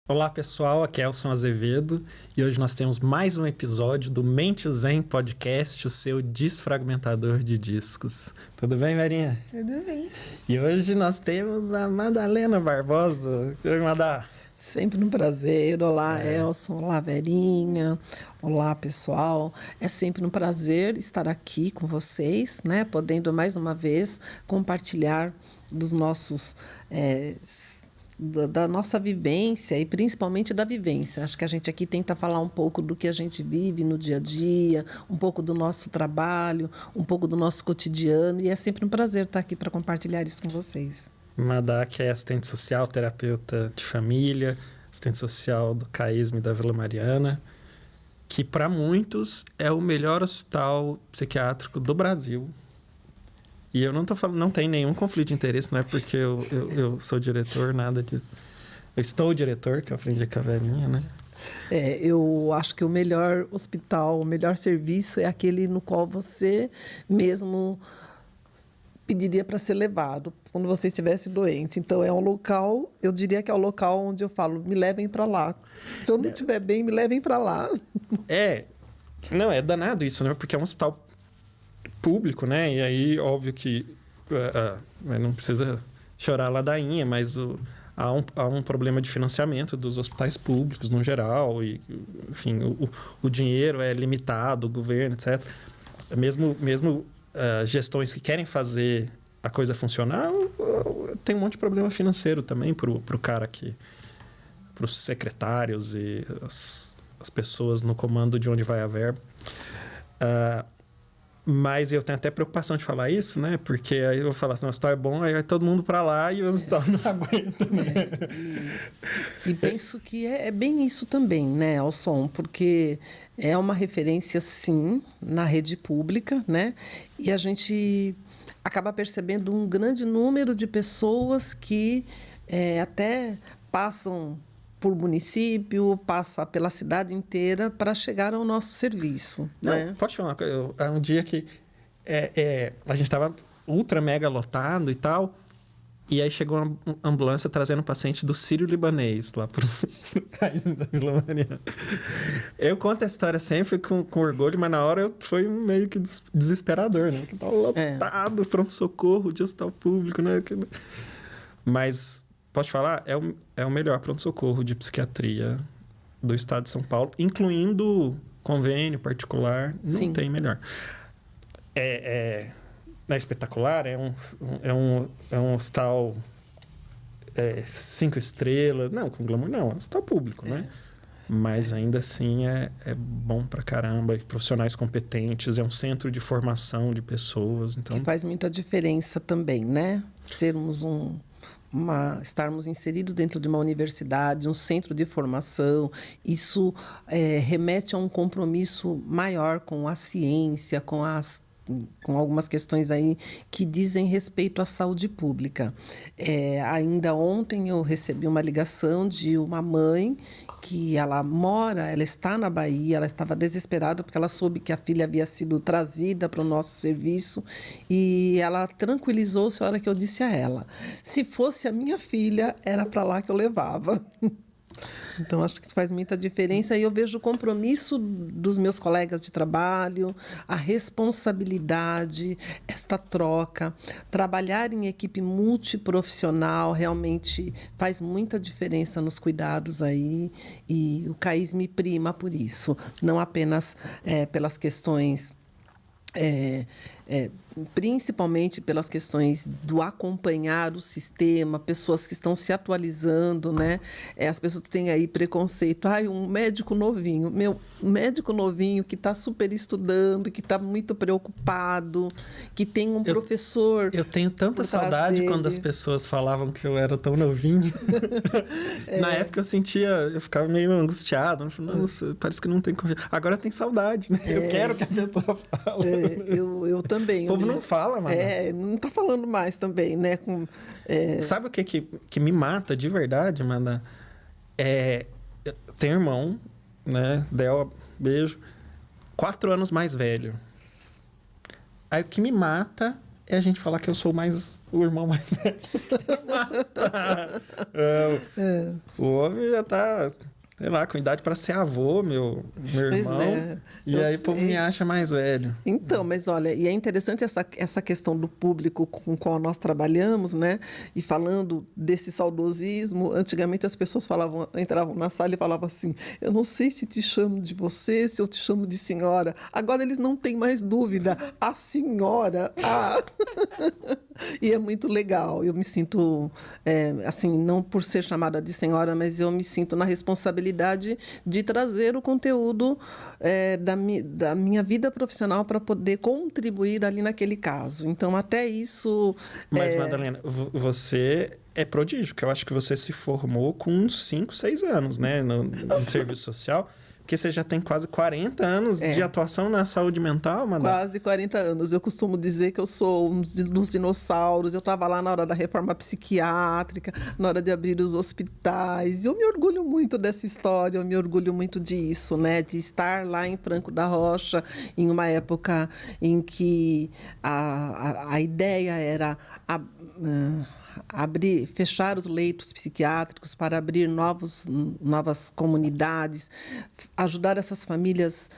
Olá pessoal, aqui é Elson Azevedo e hoje nós temos mais um episódio do Mente Zen Podcast, o seu desfragmentador de discos. Tudo bem, Verinha? Tudo bem. E hoje nós temos a Madalena Barbosa. Oi, Madá. Sempre um prazer. Olá, Elson. Olá, Verinha. Olá, pessoal. É sempre um prazer estar aqui com vocês, né? Podendo mais uma vez compartilhar dos nossos... da nossa vivência e principalmente da vivência. Acho que a gente aqui tenta falar um pouco do que a gente vive no dia a dia, um pouco do nosso trabalho, um pouco do nosso cotidiano, e é sempre um prazer estar aqui para compartilhar isso com vocês. Madá, que é assistente social, terapeuta de família, assistente social do CAISM da Vila Mariana, que para muitos é o melhor hospital psiquiátrico do Brasil. E eu não tô falando, não tem nenhum conflito de interesse, não é porque eu sou diretor, nada disso. Eu estou diretor, que eu aprendi com a velhinha, né? Eu acho que o melhor hospital, o melhor serviço é aquele no qual você mesmo pediria para ser levado quando você estivesse doente. Então, é um local, eu diria que é o local onde eu falo, me levem para lá. Se eu não estiver bem, me levem para lá. Não, é danado isso, né? Porque é um hospital público, né? E aí, óbvio que não precisa chorar a ladainha, mas há um problema de financiamento dos hospitais públicos no geral, e, enfim, o dinheiro é limitado, o governo, etc. Mesmo gestões que querem fazer a coisa funcionar, tem um monte de problema financeiro também para o cara para os secretários e as pessoas no comando de onde vai a verba. Mas eu tenho até preocupação de falar isso, né? Porque aí eu vou falar assim, o hospital é bom, aí vai todo mundo para lá e o hospital não aguenta, né? E penso que é bem isso também, né, Elson? Porque é uma referência, sim, na rede pública, né? E a gente acaba percebendo um grande número de pessoas que até passam por município, passa pela cidade inteira para chegar ao nosso serviço. Não, né? Pode falar uma coisa. Há um dia que a gente estava ultra mega lotado e tal, e aí chegou uma ambulância trazendo um paciente do Sírio-Libanês lá para o país da Vila Mariana. Eu conto a história sempre com orgulho, mas na hora foi meio que desesperador, né? Que estava lotado, pronto-socorro de hospital público, né? Mas... Posso falar? É o melhor pronto-socorro de psiquiatria do estado de São Paulo, incluindo convênio particular, não Sim. tem melhor. É espetacular, é um hospital 5 estrelas, não, com glamour não, é um hospital público, né? Mas ainda assim é bom pra caramba, profissionais competentes, é um centro de formação de pessoas. Então... Que faz muita diferença também, né? Sermos estarmos inseridos dentro de uma universidade, um centro de formação, isso remete a um compromisso maior com a ciência, com algumas questões aí que dizem respeito à saúde pública. Ainda ontem eu recebi uma ligação de uma mãe que ela está na Bahia, ela estava desesperada porque ela soube que a filha havia sido trazida para o nosso serviço e ela tranquilizou-se a hora que eu disse a ela, se fosse a minha filha, era para lá que eu levava. Então, acho que isso faz muita diferença e eu vejo o compromisso dos meus colegas de trabalho, a responsabilidade, esta troca. Trabalhar em equipe multiprofissional realmente faz muita diferença nos cuidados aí e o CAISM prima por isso, não apenas pelas questões... principalmente pelas questões do acompanhar o sistema, pessoas que estão se atualizando, né? As pessoas têm aí preconceito. Um médico novinho. Um médico novinho que está super estudando, que está muito preocupado, que tem um professor... Eu tenho tanta saudade dele. Quando as pessoas falavam que eu era tão novinho. Na época eu ficava meio angustiado. Nossa, parece que não tem confiança. Agora eu tenho saudade, né? Eu quero que a pessoa fale. Eu também. O povo não fala, mano. Não está falando mais também, né? Sabe o que me mata de verdade, mano? Tem um irmão, né? Del, beijo. 4 anos mais velho. Aí o que me mata é a gente falar que eu sou o irmão mais velho. O homem já tá, sei lá, com idade para ser avô, meu irmão. E aí o povo me acha mais velho. Então, mas olha, e é interessante essa questão do público com o qual nós trabalhamos, né? E falando desse saudosismo, antigamente as pessoas entravam na sala e falavam assim: eu não sei se te chamo de você, se eu te chamo de senhora. Agora eles não têm mais dúvida. A senhora, E é muito legal. Eu me sinto, assim, não por ser chamada de senhora, mas eu me sinto na responsabilidade de trazer o conteúdo da minha vida profissional para poder contribuir ali naquele caso. Então, até isso... Mas, Madalena, você é prodígio, porque eu acho que você se formou com uns 5, 6 anos, né? No serviço social... Porque você já tem quase 40 anos de atuação na saúde mental, Madalena? Quase 40 anos. Eu costumo dizer que eu sou um dos dinossauros. Eu estava lá na hora da reforma psiquiátrica, na hora de abrir os hospitais. E eu me orgulho muito dessa história, eu me orgulho muito disso, né? De estar lá em Franco da Rocha, em uma época em que a ideia era... fechar os leitos psiquiátricos para abrir novas comunidades, ajudar essas famílias,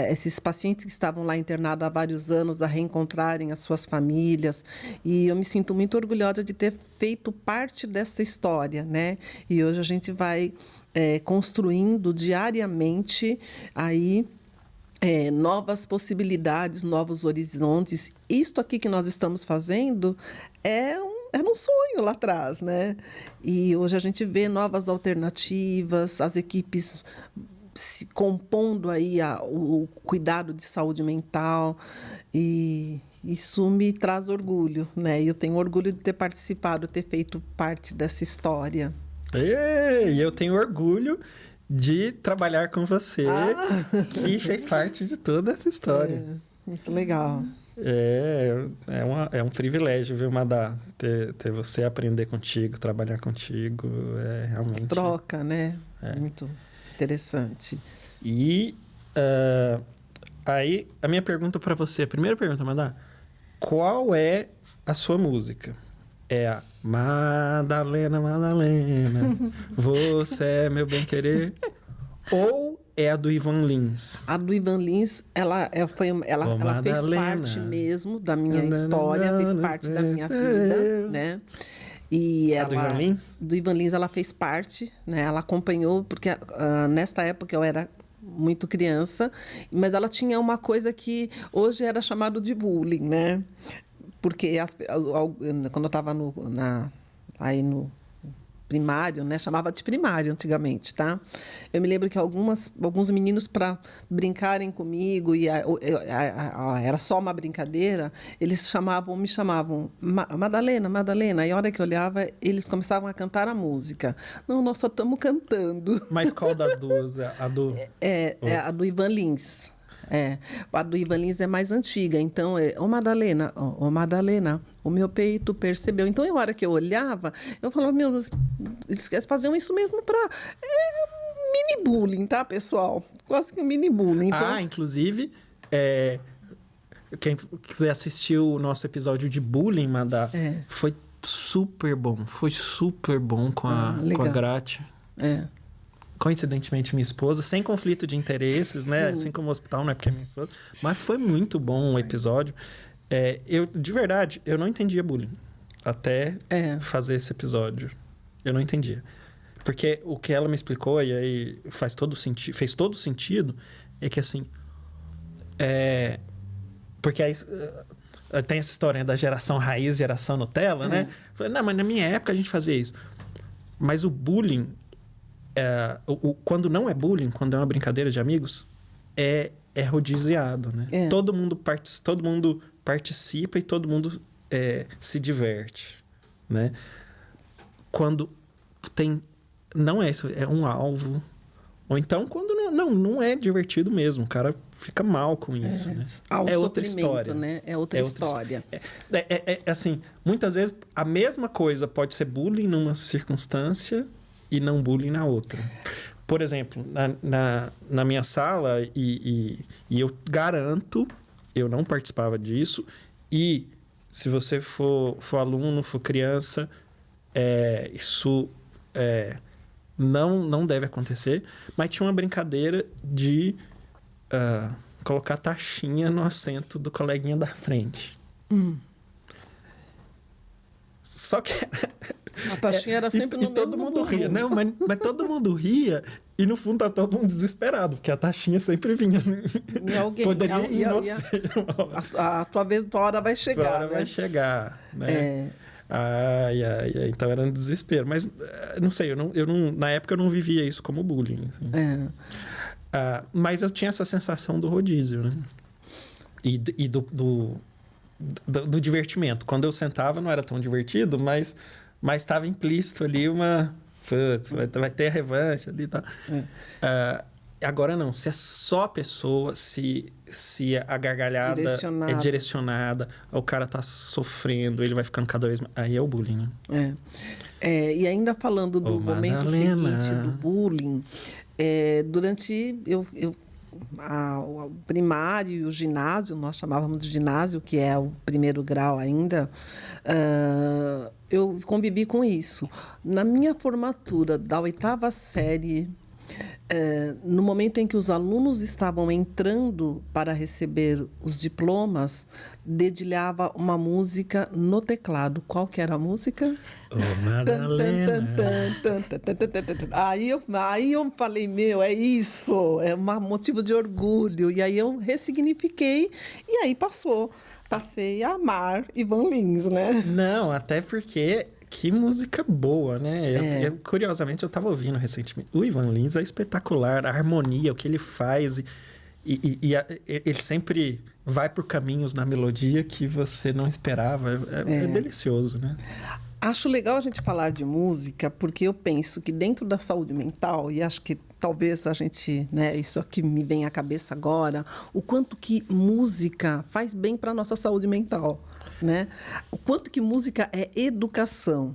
esses pacientes que estavam lá internados há vários anos a reencontrarem as suas famílias. E eu me sinto muito orgulhosa de ter feito parte dessa história, né? E hoje a gente vai construindo diariamente aí novas possibilidades, novos horizontes. Isto aqui que nós estamos fazendo era um sonho lá atrás, né? E hoje a gente vê novas alternativas, as equipes se compondo aí o cuidado de saúde mental, e isso me traz orgulho, né? E eu tenho orgulho de ter participado, ter feito parte dessa história. E eu tenho orgulho de trabalhar com você, que fez parte de toda essa história. Muito legal. É um privilégio, viu, Madá? Ter você aprender contigo, trabalhar contigo, realmente... Troca, né? Muito interessante. E aí, a minha pergunta para você, a primeira pergunta, Madá, qual é a sua música? É a Madalena, Madalena, você é meu bem-querer? Ou é a do Ivan Lins? A do Ivan Lins, ela fez parte mesmo da minha história, fez parte da minha vida, né? E ela, do Ivan Lins? Do Ivan Lins, ela fez parte, né? Ela acompanhou, porque nesta época eu era muito criança, mas ela tinha uma coisa que hoje era chamado de bullying, né? Porque quando eu estava aí no primário, né? Chamava de primário antigamente, tá? Eu me lembro que alguns meninos, para brincarem comigo, e era só uma brincadeira, eles me chamavam Madalena, Madalena. E a hora que eu olhava, eles começavam a cantar a música. Não, nós só estamos cantando. Mas qual das duas? A do... a do Ivan Lins. A do Ivan Lins é mais antiga, então Madalena, Madalena, o meu peito percebeu. Então, na hora que eu olhava, eu falava, meu Deus, eles faziam isso mesmo para mini bullying, tá, pessoal? Quase que mini bullying. Então... inclusive, quem quiser assistir o nosso episódio de bullying, Madá, foi super bom com a Gratia. Coincidentemente, minha esposa, sem conflito de interesses, né? Assim como o hospital, não é porque é minha esposa. Mas foi muito bom o episódio. De verdade, eu não entendia bullying até fazer esse episódio. Eu não entendia. Porque o que ela me explicou, e aí fez todo sentido, é que assim... Porque aí tem essa história da geração raiz, geração Nutella, né? Eu falei, não, mas na minha época a gente fazia isso. Mas o bullying... quando não é bullying, quando é uma brincadeira de amigos, é rodiziado, né? Todo mundo participa e todo mundo se diverte, né? Quando não é isso, é um alvo. Ou então, quando não é divertido mesmo, o cara fica mal com isso, né? É outra história, né? É outra história. Assim, muitas vezes a mesma coisa pode ser bullying numa circunstância e não bullying na outra. Por exemplo, na minha sala, e eu garanto, eu não participava disso, e se você for aluno, for criança, isso não deve acontecer. Mas tinha uma brincadeira de colocar taxinha no assento do coleguinha da frente. Só que... A taxinha era sempre no e todo mundo ria. Não, mas todo mundo ria e no fundo tá todo mundo desesperado, porque a taxinha sempre vinha em alguém. Poderia ir em você. A tua vez, tua hora vai chegar, tua hora vai chegar, né? Ai. Então era um desespero. Mas, não sei, eu não, na época eu não vivia isso como bullying. Assim. Mas eu tinha essa sensação do rodízio, né? E do divertimento. Quando eu sentava não era tão divertido, mas estava implícito ali uma... Putz, vai ter a revanche ali e tal. Agora não, se é só a pessoa, se a gargalhada é direcionada, o cara tá sofrendo, ele vai ficando cada vez mais... Aí é o bullying, né? E ainda falando do momento seguinte do bullying, durante... o primário e o ginásio, nós chamávamos de ginásio, que é o primeiro grau ainda, eu convivi com isso. Na minha formatura da 8ª série, no momento em que os alunos estavam entrando para receber os diplomas, dedilhava uma música no teclado. Qual que era a música? Madalena. Aí eu falei, é isso, é um motivo de orgulho. E aí eu ressignifiquei e aí passei a amar Ivan Lins, né? Não, até porque... Que música boa, né? Curiosamente, eu estava ouvindo recentemente. O Ivan Lins é espetacular. A harmonia, o que ele faz. Ele sempre vai por caminhos na melodia que você não esperava. É delicioso, né? Acho legal a gente falar de música, porque eu penso que dentro da saúde mental, e acho que talvez a gente, né, isso aqui me vem à cabeça agora, o quanto que música faz bem para a nossa saúde mental, né? O quanto que música é educação,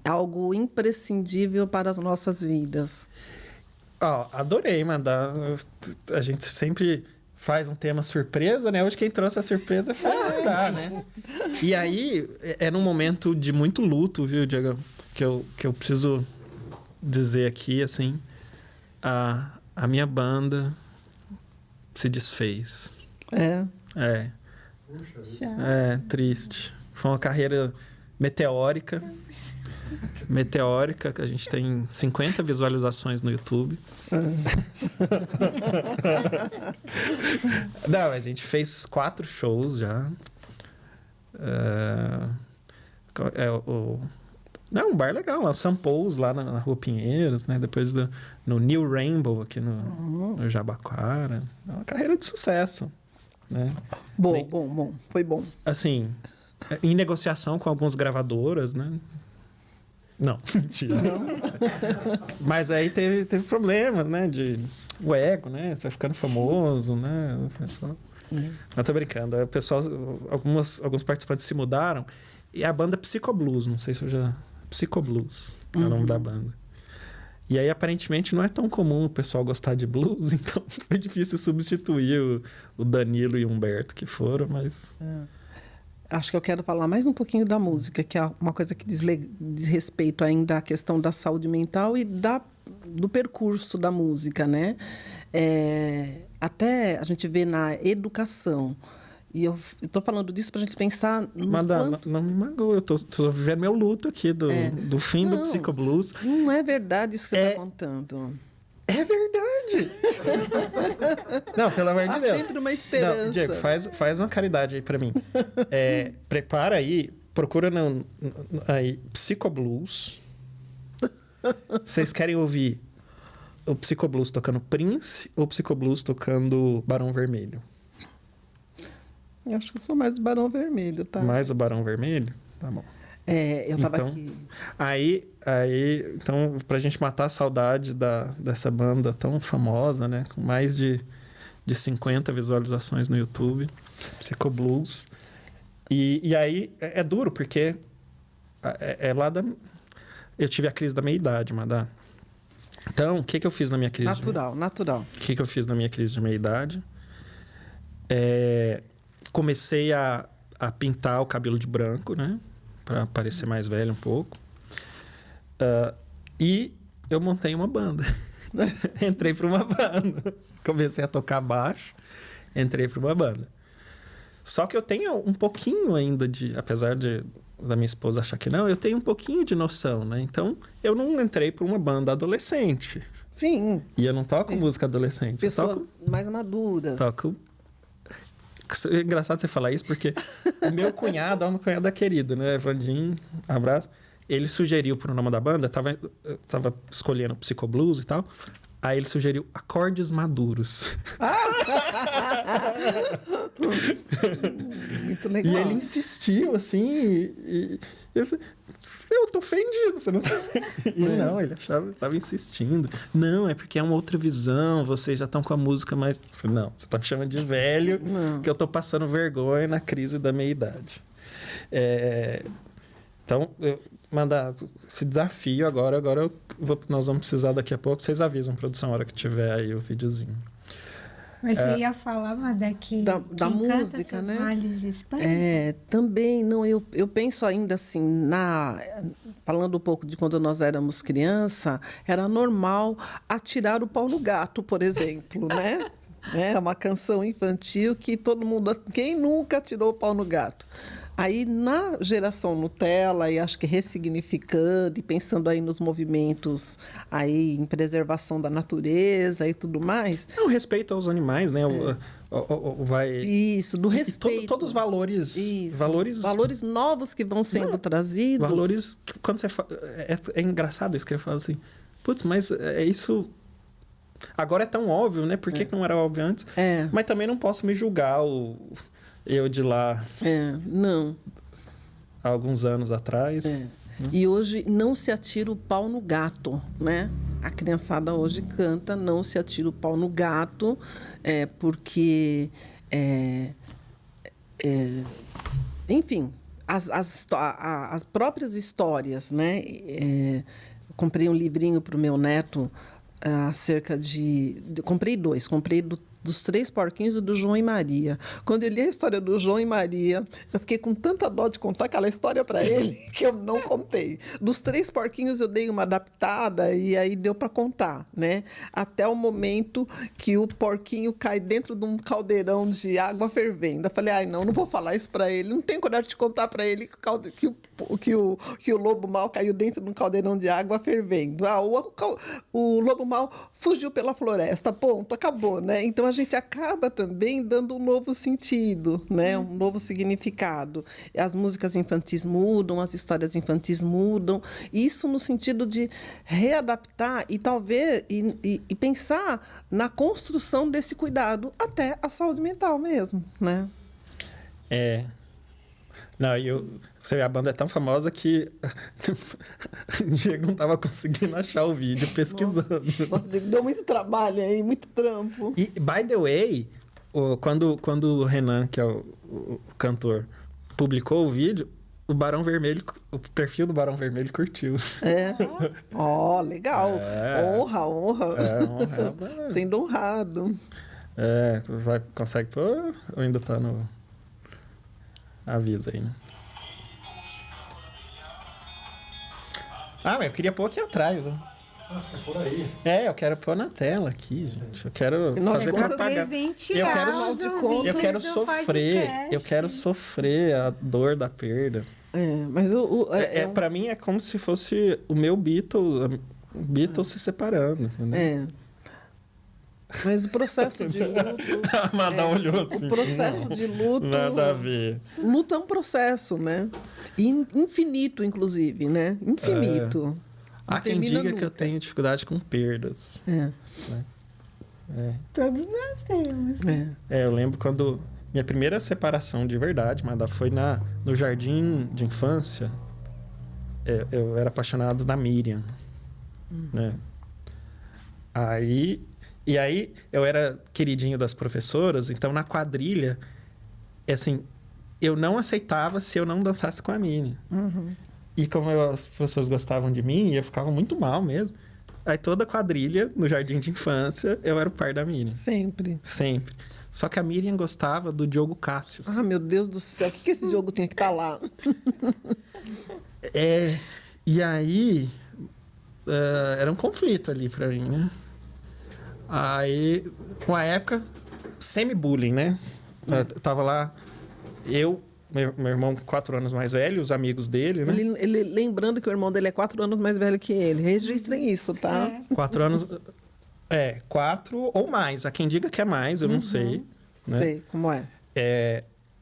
algo imprescindível para as nossas vidas. Adorei mandar. A gente sempre faz um tema surpresa, né? Hoje quem trouxe a surpresa foi a Mandar, né? E aí, num momento de muito luto, viu, Diego? Que eu preciso dizer aqui, assim, a minha banda se desfez. Triste. Foi uma carreira meteórica, que a gente tem 50 visualizações no YouTube. Não, a gente fez 4 shows já. Um bar legal lá, o Sampous, lá na Rua Pinheiros, né? Depois no New Rainbow, aqui no Jabaquara. É uma carreira de sucesso, né? Bom. Foi bom. Assim, em negociação com algumas gravadoras, né? Não, mentira. Mas aí teve problemas, né? O ego, né? Você vai ficando famoso, né? O pessoal... Não, tô brincando. O pessoal, alguns participantes se mudaram. E a banda Psicoblues, não sei se eu já... Psicoblues é o nome da banda. E aí, aparentemente, não é tão comum o pessoal gostar de blues, então foi difícil substituir o Danilo e o Humberto que foram, mas... Acho que eu quero falar mais um pouquinho da música, que é uma coisa que diz respeito ainda à questão da saúde mental e do percurso da música, né? Até a gente vê na educação. E eu estou falando disso para a gente pensar... Não me magoa, eu estou vivendo meu luto aqui do fim do Psicoblues. Não é verdade isso que você está contando. É verdade! Não, pelo amor de Deus. Há sempre uma esperança. Não, Diego, faz uma caridade aí pra mim. Prepara aí, procura aí Psicoblues. Vocês querem ouvir o Psicoblues tocando Prince ou o Psicoblues tocando Barão Vermelho? Eu acho que eu sou mais do Barão Vermelho, tá? Mais o Barão Vermelho? Tá bom. Eu tava aqui... Então, pra gente matar a saudade dessa banda tão famosa, né? Com mais de 50 visualizações no YouTube, Psicoblues. E aí, é duro, porque lá eu tive a crise da meia-idade, Madá. Então, o que eu fiz na minha crise Natural. O que eu fiz na minha crise de meia-idade? Comecei a a pintar o cabelo de branco, né? Para parecer mais velho um pouco. E eu montei uma banda. Entrei para uma banda. Comecei a tocar baixo, entrei para uma banda. Só que eu tenho um pouquinho ainda apesar da minha esposa achar que não, eu tenho um pouquinho de noção, né? Então, eu não entrei para uma banda adolescente. Sim. E eu não toco música adolescente. Pessoas mais maduras. Toco... É engraçado você falar isso, porque o meu cunhado é uma cunhada querida, né? Vandinho, abraço. Ele sugeriu pro nome da banda, eu tava escolhendo psicoblues e tal. Aí ele sugeriu Acordes Maduros. Muito legal. E ele insistiu, assim, e eu tô ofendido, você não tá... E não, ele tava insistindo. Não, é porque é uma outra visão, vocês já estão com a música mais... Eu falei, não, você tá me chamando de velho, que eu tô passando vergonha na crise da meia-idade. Então, mandar esse desafio agora nós vamos precisar daqui a pouco. Vocês avisam, produção, a hora que tiver aí o videozinho. Mas você ia falar, Amanda, da música, né? Males de Espanha? Também, não, eu penso ainda assim, falando um pouco de quando nós éramos criança, era normal atirar o pau no gato, por exemplo, né? É uma canção infantil que todo mundo... Quem nunca atirou o pau no gato? Aí, na geração Nutella, e acho que ressignificando e pensando aí nos movimentos aí em preservação da natureza e tudo mais... O respeito aos animais, né? Isso, do respeito. Todos os valores... Isso, valores novos que vão sendo trazidos. Valores que, quando você fala... É engraçado isso que eu falo assim. Putz, mas é isso... Agora é tão óbvio, né? Por que não era óbvio antes? Mas também não posso me julgar eu de lá... não. Há alguns anos atrás. E hoje não se atira o pau no gato, né? A criançada hoje canta não se atira o pau no gato, porque... enfim, as próprias histórias, né? Eu comprei um livrinho para o meu neto acerca de... Comprei dois. Comprei dos 3 porquinhos e do João e Maria. Quando eu li a história do João e Maria, eu fiquei com tanta dó de contar aquela história para ele que eu não contei. Dos 3 porquinhos eu dei uma adaptada e aí deu para contar, né? Até o momento que o porquinho cai dentro de um caldeirão de água fervendo. Eu falei, não vou falar isso para ele. Não tenho coragem de contar para ele que o lobo mau caiu dentro de um caldeirão de água fervendo. O lobo mau fugiu pela floresta. Ponto, acabou, né? Então, a gente acaba também dando um novo sentido, né? Um novo significado. As músicas infantis mudam, as histórias infantis mudam. Isso no sentido de readaptar e talvez e pensar na construção desse cuidado até a saúde mental mesmo, né? Não, você vê, a banda é tão famosa que o Diego não estava conseguindo achar o vídeo pesquisando. Nossa, deu muito trabalho aí, muito trampo. E, by the way, quando o Renan, que é o cantor, publicou o vídeo, o perfil do Barão Vermelho curtiu. Legal. Honra. Honra. Sendo honrado. Consegue pôr ou ainda tá no... Avisa aí, né? Mas eu queria pôr aqui atrás, ó. Você quer pôr aí? Eu quero pôr na tela aqui, gente. Eu quero fazer propaganda. Eu quero sofrer. Eu quero sofrer a dor da perda. Mas pra mim é como se fosse o meu Beatles se separando. Né? Mas o processo de luto... Amanda olhou assim. O processo de luto... Nada a ver. Luto é um processo, né? Infinito, inclusive, né? Infinito. Há quem diga que eu tenho dificuldade com perdas. Né? Todos nós temos. Eu lembro quando... Minha primeira separação de verdade, Amanda, foi no jardim de infância. Eu era apaixonado na Miriam. Né? E aí, eu era queridinho das professoras, então na quadrilha, assim, eu não aceitava se eu não dançasse com a Miriam. E como as professoras gostavam de mim, eu ficava muito mal mesmo. Aí toda quadrilha, no jardim de infância, eu era o par da Miriam. Sempre. Sempre. Só que a Miriam gostava do Diogo Cassius. Ah, meu Deus do céu. O que esse jogo tinha que estar lá? E aí... era um conflito ali pra mim, né? Aí, uma época, semi-bullying, né? Eu tava lá, meu irmão 4 anos mais velho, os amigos dele, né? Ele, lembrando que o irmão dele é 4 anos mais velho que ele. Registrem isso, tá? 4 anos... 4 ou mais. Há quem diga que é mais, eu não sei. Né? Sei como é.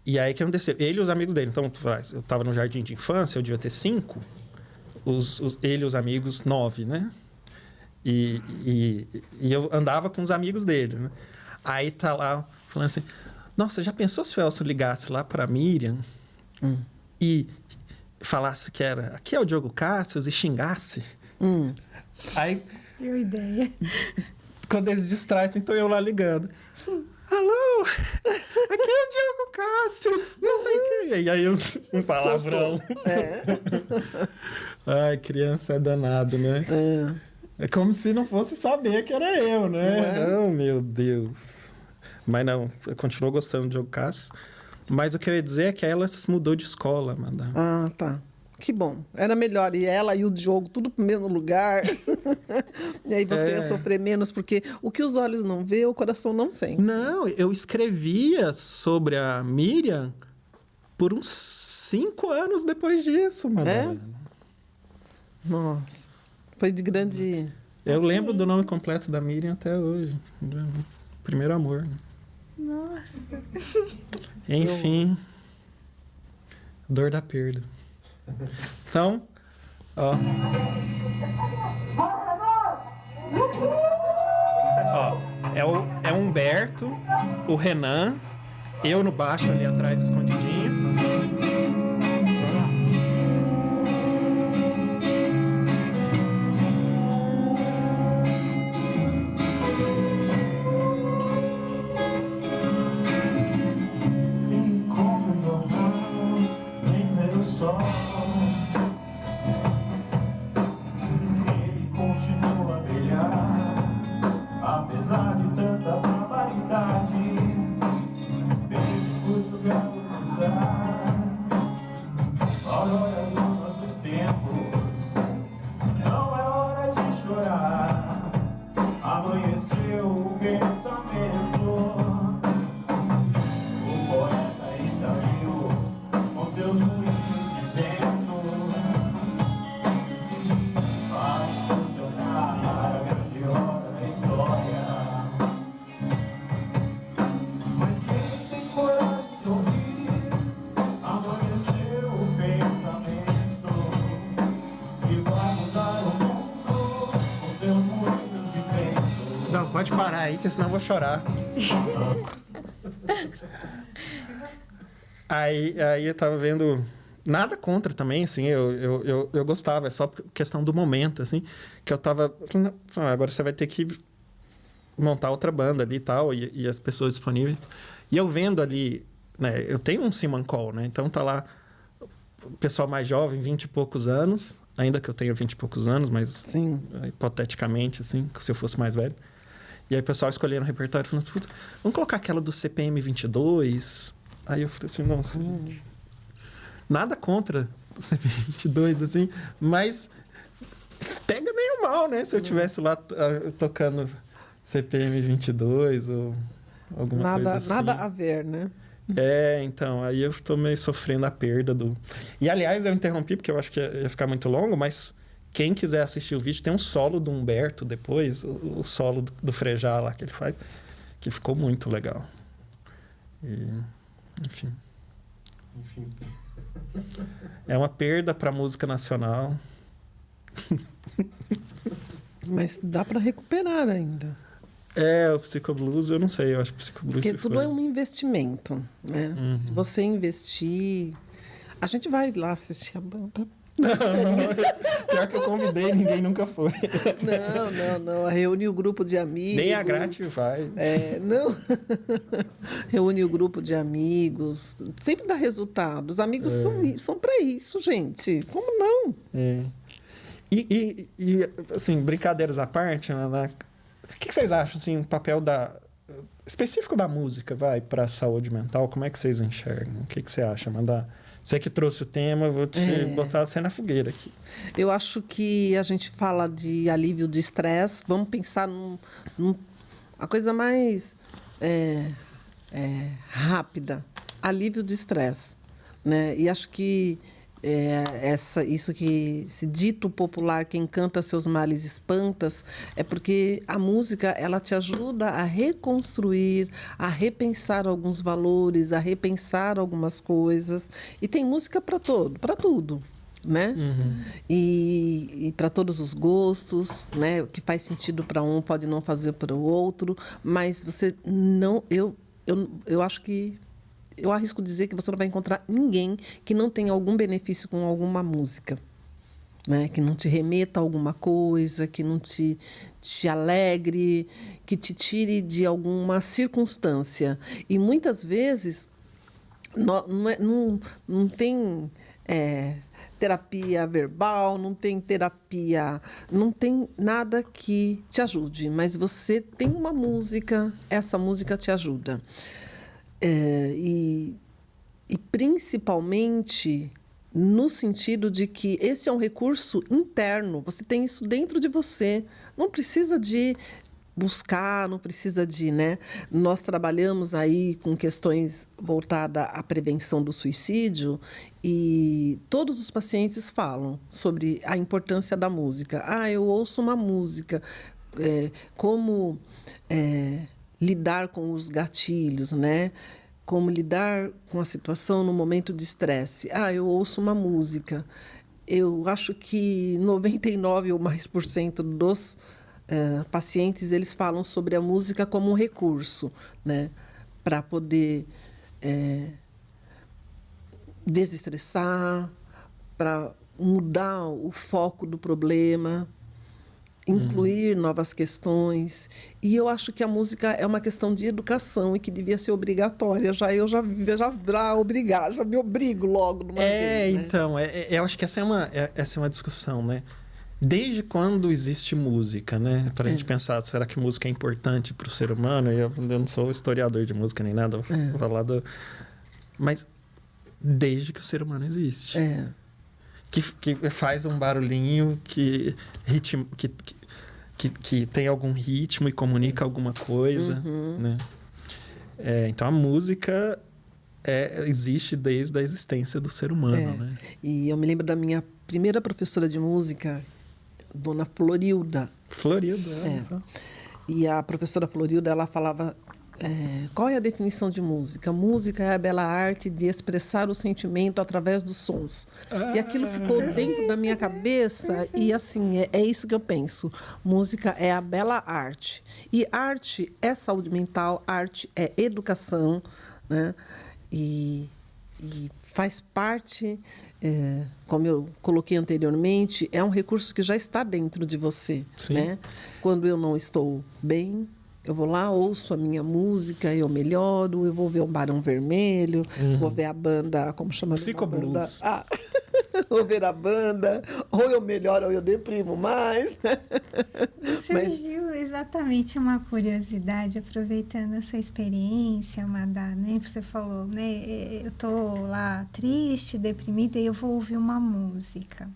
E aí, o que aconteceu? Ele e os amigos dele. Então, eu tava no jardim de infância, eu devia ter 5. Ele e os amigos, 9, né? E eu andava com os amigos dele, né? Aí tá lá, falando assim... Nossa, já pensou se o Elcio ligasse lá pra Miriam e falasse que era... Aqui é o Diogo Cassius e xingasse? Aí... Deu ideia. Quando eles distraem, então eu lá ligando. Alô? Aqui é o Diogo Cassius. Não sei o quê. E aí um palavrão. Ai, criança é danado, né? É como se não fosse saber que era eu, né? Não, meu Deus. Mas não, eu continuo gostando do Diogo Cassius. Mas o que eu ia dizer é que ela se mudou de escola, Amanda. Ah, tá. Que bom. Era melhor. E ela e o Diogo, tudo pro mesmo lugar. E aí você ia sofrer menos, porque o que os olhos não vê, o coração não sente. Não, eu escrevia sobre a Miriam por uns 5 anos depois disso, Madalena. Nossa. Foi de grande... Eu lembro do nome completo da Miriam até hoje. Primeiro amor. Né? Nossa. Enfim. Dor da perda. Então, ó. É o Humberto, o Renan, eu no baixo ali atrás, escondidinho. Não, pode parar aí, que senão eu vou chorar. Aí eu tava vendo... Nada contra também, assim, eu gostava. É só questão do momento, assim, que eu tava... Agora você vai ter que montar outra banda ali e tal, e as pessoas disponíveis. E eu vendo ali, né? Eu tenho um Simancol, né? Então tá lá o pessoal mais jovem, 20 e poucos anos, ainda que eu tenha 20 e poucos anos, mas Sim. Hipoteticamente, assim, se eu fosse mais velho. E aí o pessoal escolhendo o repertório, falando, putz, vamos colocar aquela do CPM 22? Aí eu falei assim, nossa, gente, nada contra o CPM 22, assim, mas pega meio mal, né? Se eu tivesse lá tocando CPM 22 ou alguma coisa assim. Nada a ver, né? Então, aí eu tô meio sofrendo a perda do... E, aliás, eu interrompi porque eu acho que ia ficar muito longo, mas quem quiser assistir o vídeo, tem um solo do Humberto depois, o solo do Frejá lá que ele faz, que ficou muito legal. E, enfim. É uma perda pra música nacional. Mas dá para recuperar ainda. O Psicoblues, eu não sei, eu acho que o Psicoblues... Porque tudo é um investimento, né? Se você investir... A gente vai lá assistir a banda. Pior que eu convidei, ninguém nunca foi. Não. Reúne o grupo de amigos. Nem a Grátis vai. Não. Reúne o grupo de amigos. Sempre dá resultado. Os amigos são para isso, gente. Como não? Assim, brincadeiras à parte, né? O que vocês acham, assim, o papel específico da música, para a saúde mental? Como é que vocês enxergam? O que você acha, Amanda? Você que trouxe o tema, vou te botar você na fogueira aqui. Eu acho que a gente fala de alívio de estresse, vamos pensar a coisa mais rápida, alívio de estresse, né? E acho que isso que se dito popular, quem canta seus males espantas, é porque a música ela te ajuda a reconstruir, a repensar alguns valores, a repensar algumas coisas. E tem música para tudo, né? Uhum. E para todos os gostos, né? O que faz sentido para um pode não fazer para o outro, mas você não... Eu acho que... Eu arrisco dizer que você não vai encontrar ninguém que não tenha algum benefício com alguma música, né? Que não te remeta a alguma coisa, que não te alegre, que te tire de alguma circunstância. E muitas vezes não tem terapia verbal, não tem terapia, não tem nada que te ajude, mas você tem uma música, essa música te ajuda. E principalmente no sentido de que esse é um recurso interno, você tem isso dentro de você, não precisa de buscar, não precisa de, né? Nós trabalhamos aí com questões voltadas à prevenção do suicídio e todos os pacientes falam sobre a importância da música. Eu ouço uma música, como... lidar com os gatilhos, né? Como lidar com a situação no momento de estresse. Eu ouço uma música. Eu acho que 99% ou mais dos pacientes eles falam sobre a música como um recurso, né? Para poder desestressar, para mudar o foco do problema, incluir novas questões. E eu acho que a música é uma questão de educação e que devia ser obrigatória. Eu já me obrigo logo numa vez, né? Então, eu acho que essa é uma discussão, né? Desde quando existe música, né? Para a gente pensar, será que música é importante para o ser humano? Eu não sou historiador de música nem nada, vou falar mas desde que o ser humano existe. Que faz um barulhinho, que tem algum ritmo e comunica alguma coisa, né? Então, a música existe desde a existência do ser humano, né? E eu me lembro da minha primeira professora de música, Dona Florilda. E a professora Florilda, ela falava... qual é a definição de música? Música é a bela arte de expressar o sentimento através dos sons. E aquilo ficou dentro da minha cabeça e, assim, é isso que eu penso. Música é a bela arte. E arte é saúde mental, arte é educação, né? E faz parte, como eu coloquei anteriormente, é um recurso que já está dentro de você, né? Quando eu não estou bem... Eu vou lá, ouço a minha música, eu melhoro, eu vou ver o Barão Vermelho, vou ver a banda, como chama? Psicoblues. Vou ver a banda, ou eu melhoro ou eu deprimo mais. Surgiu exatamente uma curiosidade, aproveitando a sua experiência, Amanda, né? Você falou, né? Eu tô lá triste, deprimida, e eu vou ouvir uma música.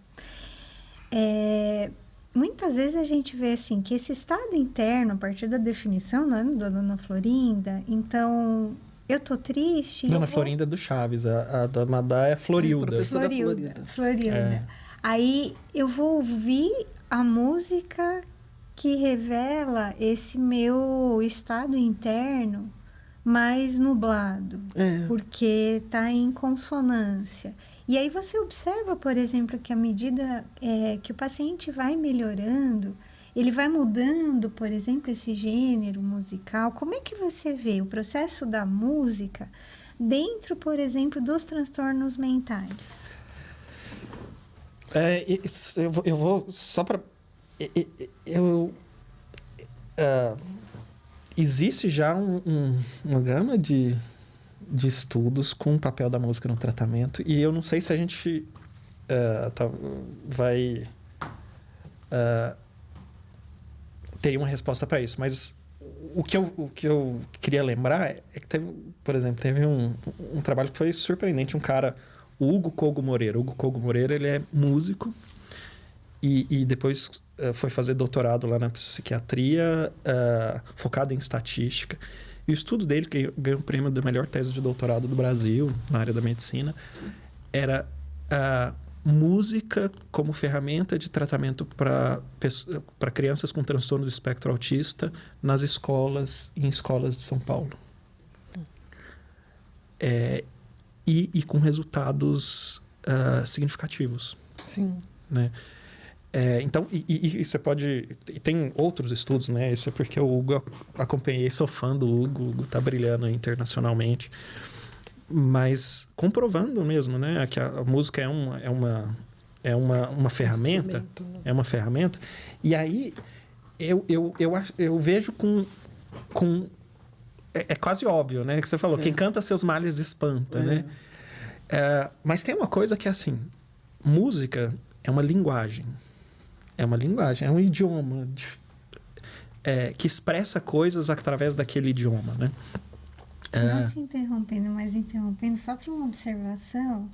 Muitas vezes a gente vê assim, que esse estado interno, a partir da definição, né, da Dona Florinda, então, eu tô triste... Dona Florinda do Chaves, a Dona Madá é Florilda. Florilda. Aí eu vou ouvir a música que revela esse meu estado interno mais nublado, porque está em consonância. E aí você observa, por exemplo, que à medida que o paciente vai melhorando, ele vai mudando, por exemplo, esse gênero musical. Como é que você vê o processo da música dentro, por exemplo, dos transtornos mentais? Eu vou só para... Existe já uma gama de estudos com o papel da música no tratamento, e eu não sei se a gente vai teria uma resposta para isso. Mas o que eu queria lembrar é que teve, por exemplo, teve um trabalho que foi surpreendente. Um cara, o Hugo Kogo Moreira. O Hugo Kogo Moreira, ele é músico e depois foi fazer doutorado lá na psiquiatria, focado em estatística. E o estudo dele, que ganhou o prêmio da melhor tese de doutorado do Brasil, na área da medicina, era música como ferramenta de tratamento para crianças com transtorno do espectro autista nas escolas, em escolas de São Paulo. E com resultados significativos. Sim. Né? Então, e você pode... E tem outros estudos, né? Isso é porque o Hugo, eu acompanhei, sou fã do Hugo. O Hugo está brilhando internacionalmente. Mas comprovando mesmo, né? Que a música é uma ferramenta. Né? É uma ferramenta. E aí, eu vejo com é quase óbvio, né? Que você falou, quem canta seus males espanta, né? Mas tem uma coisa que é assim, música é uma linguagem. É uma linguagem, é um idioma que expressa coisas através daquele idioma, né? Não te interrompendo, mas interrompendo só para uma observação.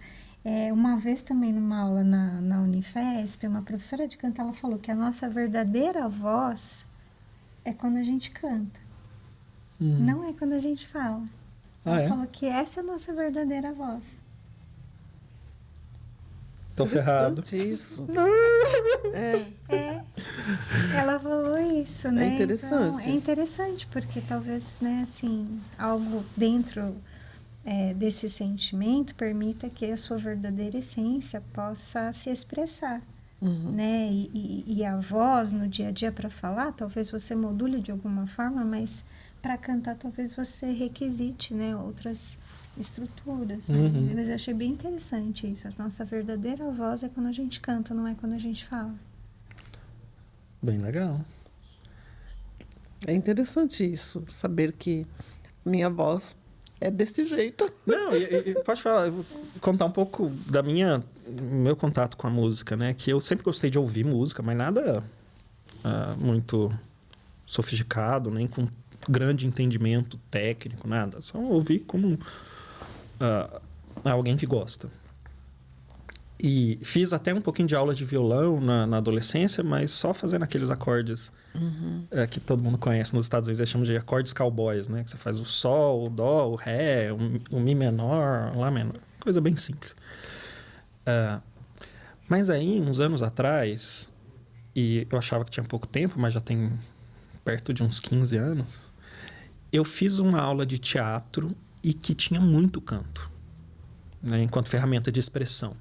Uma vez também numa aula na Unifesp, uma professora de canto, ela falou que a nossa verdadeira voz é quando a gente canta. Não é quando a gente fala. Ela falou que essa é a nossa verdadeira voz. Tô ferrado. Isso. Ela falou isso, né? É interessante. Então, é interessante, porque talvez, né, assim, algo dentro desse sentimento permita que a sua verdadeira essência possa se expressar. Né? E a voz no dia a dia para falar, talvez você module de alguma forma, mas para cantar talvez você requisite, né, outras estruturas. Né? Mas eu achei bem interessante isso. A nossa verdadeira voz é quando a gente canta, não é quando a gente fala. Bem legal. É interessante isso, saber que minha voz é desse jeito. Não, pode falar, eu vou contar um pouco meu contato com a música, né? Que eu sempre gostei de ouvir música, mas nada muito sofisticado, nem com grande entendimento técnico, nada. Só ouvir como alguém que gosta. E fiz até um pouquinho de aula de violão na adolescência, mas só fazendo aqueles acordes que todo mundo conhece nos Estados Unidos. Eles chamam de acordes cowboys, né? Que você faz o sol, o dó, o ré, o mi menor, o lá menor. Coisa bem simples. Mas aí, uns anos atrás, e eu achava que tinha pouco tempo, mas já tem perto de uns 15 anos, eu fiz uma aula de teatro e que tinha muito canto, né? Enquanto ferramenta de expressão.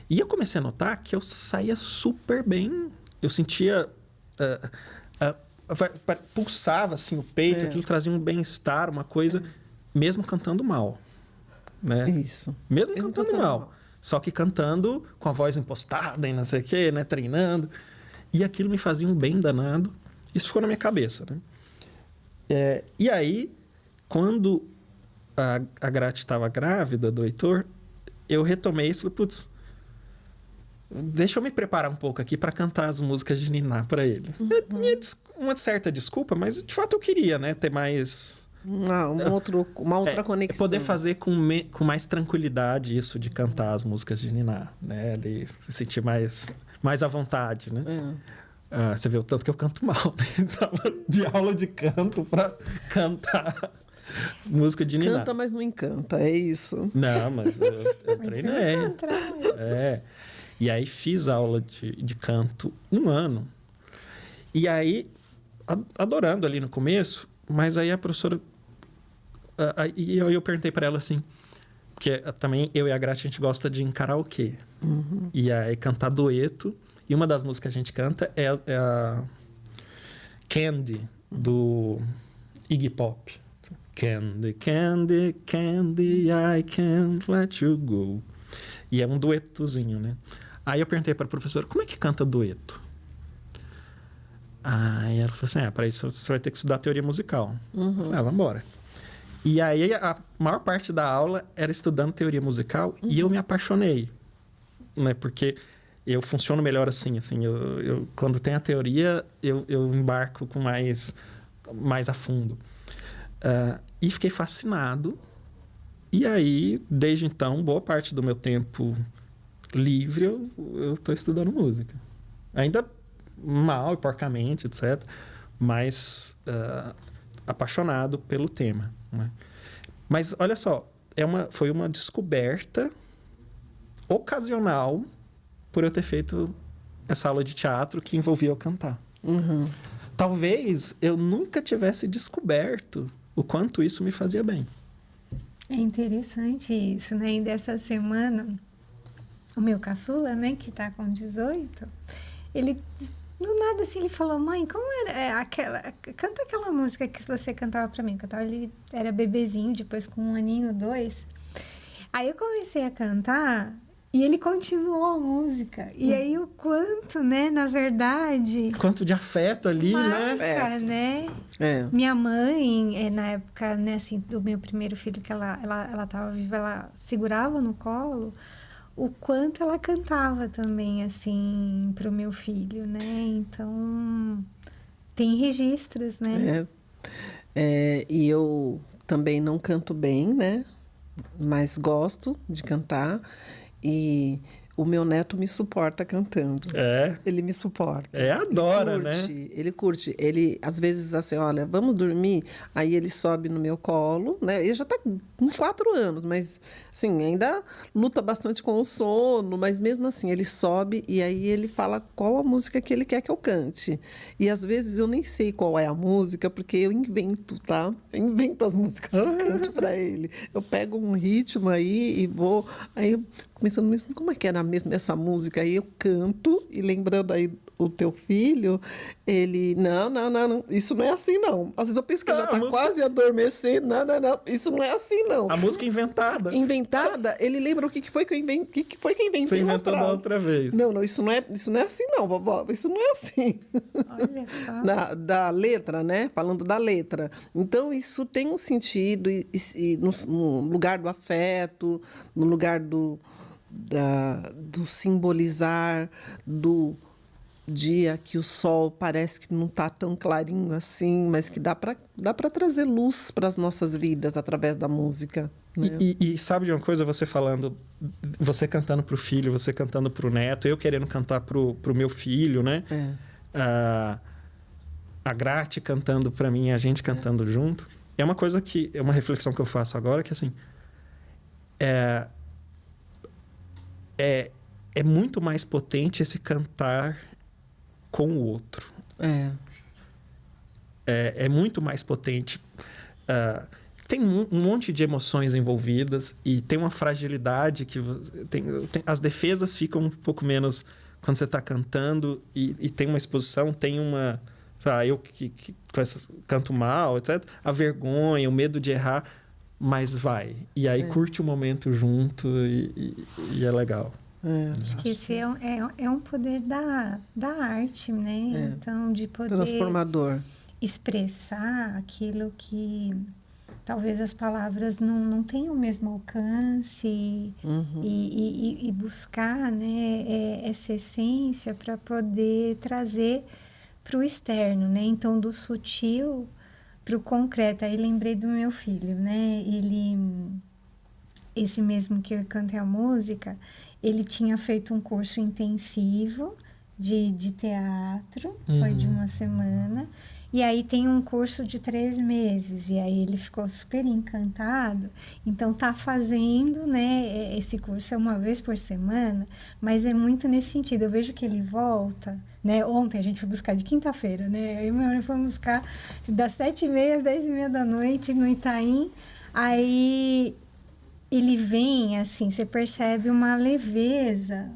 E eu comecei a notar que eu saía super bem. Eu sentia... pulsava assim o peito, aquilo trazia um bem-estar, uma coisa, mesmo cantando mal. Né? Isso. Mesmo cantando mal. Só que cantando com a voz impostada e não sei o quê, né? Treinando. E aquilo me fazia um bem danado. Isso ficou na minha cabeça, né? E aí, quando a Grat estava grávida do Heitor, eu retomei isso e falei, putz, deixa eu me preparar um pouco aqui para cantar as músicas de Niná para ele. Uma certa desculpa, mas de fato eu queria, né? Ter mais... uma outra conexão. Poder fazer com mais tranquilidade isso de cantar as músicas de Niná, né? Ele se sentir mais à vontade, né? Você vê o tanto que eu canto mal, né? De aula de canto para cantar música de Niná. Canta, mas não encanta, é isso. Não, mas eu treinei. E aí fiz aula de canto 1 ano. E aí, adorando ali no começo, mas aí a professora... E eu perguntei para ela assim, porque também eu e a Grat, a gente gosta de karaokê. E aí cantar dueto. E uma das músicas que a gente canta é a Candy, do Iggy Pop. Candy, candy, candy, I can't let you go. E é um duetozinho, né? Aí eu perguntei para a professora, como é que canta dueto? Aí ela falou assim, para isso você vai ter que estudar teoria musical. Vamos embora. E aí a maior parte da aula era estudando teoria musical e eu me apaixonei, né? Porque eu funciono melhor assim. Eu quando tem a teoria, eu embarco com mais a fundo. E fiquei fascinado. E aí, desde então, boa parte do meu tempo livre, eu estou estudando música. Ainda mal e porcamente, etc. Mas apaixonado pelo tema, né? Mas, olha só, foi uma descoberta ocasional por eu ter feito essa aula de teatro que envolvia eu cantar. Uhum. Talvez eu nunca tivesse descoberto o quanto isso me fazia bem. É interessante isso, né? E dessa semana, o meu caçula, né, que tá com 18, ele, no nada assim, ele falou: mãe, como era canta aquela música que você cantava pra mim. Ele era bebezinho, depois com 1 aninho, 2. Aí eu comecei a cantar e ele continuou a música. E aí o quanto, né, na verdade... Quanto de afeto ali, marca, né? É. Minha mãe, na época, né, assim, do meu primeiro filho, que ela tava viva, ela segurava no colo, o quanto ela cantava também, assim, pro meu filho, né? Então, tem registros, né? E eu também não canto bem, né? Mas gosto de cantar. E o meu neto me suporta cantando. Ele me suporta. Adora, Ele curte. Ele, às vezes, assim, olha, vamos dormir? Aí ele sobe no meu colo, né? Ele já tá com 4 anos, mas, assim, ainda luta bastante com o sono, mas mesmo assim, ele sobe e aí ele fala qual a música que ele quer que eu cante. E, às vezes, eu nem sei qual é a música, porque eu invento, tá? Eu invento as músicas que eu canto pra ele. Eu pego um ritmo aí e vou... Aí, começando mesmo, como é que era mesmo essa música? Aí eu canto, e lembrando aí o teu filho, ele, não, isso não é assim, não. Às vezes eu penso que ele já tá quase adormecendo. Não, isso não é assim, não. A música inventada. Inventada, ele lembra o que foi que eu inventei. O que foi que eu inventei? Você inventou da outra vez. Não, isso não é assim, não, vovó. Isso não é assim. Olha só. Da letra, né? Falando da letra. Então, isso tem um sentido, e no lugar do afeto, no lugar do simbolizar, do dia que o sol parece que não está tão clarinho assim, mas que dá para trazer luz para as nossas vidas através da música. Né? E sabe de uma coisa, você falando, você cantando pro filho, você cantando pro neto, eu querendo cantar pro meu filho, né? A Grati cantando para mim, a gente cantando junto. É uma coisa que, é uma reflexão que eu faço agora, que assim, é muito mais potente esse cantar com o outro. É muito mais potente. Tem um monte de emoções envolvidas e tem uma fragilidade que as defesas ficam um pouco menos quando você está cantando e tem uma exposição, tem uma... eu que canto mal, etc. A vergonha, o medo de errar, mas vai. E aí curte o momento junto e é legal. Acho que esse é um poder da arte, né? Então, de poder... transformador. Expressar aquilo que talvez as palavras não tenham o mesmo alcance e buscar, né, essa essência para poder trazer para o externo, né? Então, do sutil para o concreto. Aí lembrei do meu filho, né? Esse mesmo que eu cantei a música, ele tinha feito um curso intensivo de teatro, foi de 1 semana, e aí tem um curso de 3 meses, e aí ele ficou super encantado. Então tá fazendo, né, esse curso é 1 vez por semana, mas é muito nesse sentido. Eu vejo que ele volta, né? Ontem a gente foi buscar de quinta-feira, né? Eu e meu marido fomos buscar das 7h30 às 10h30 da noite no Itaim. Aí ele vem, assim, você percebe uma leveza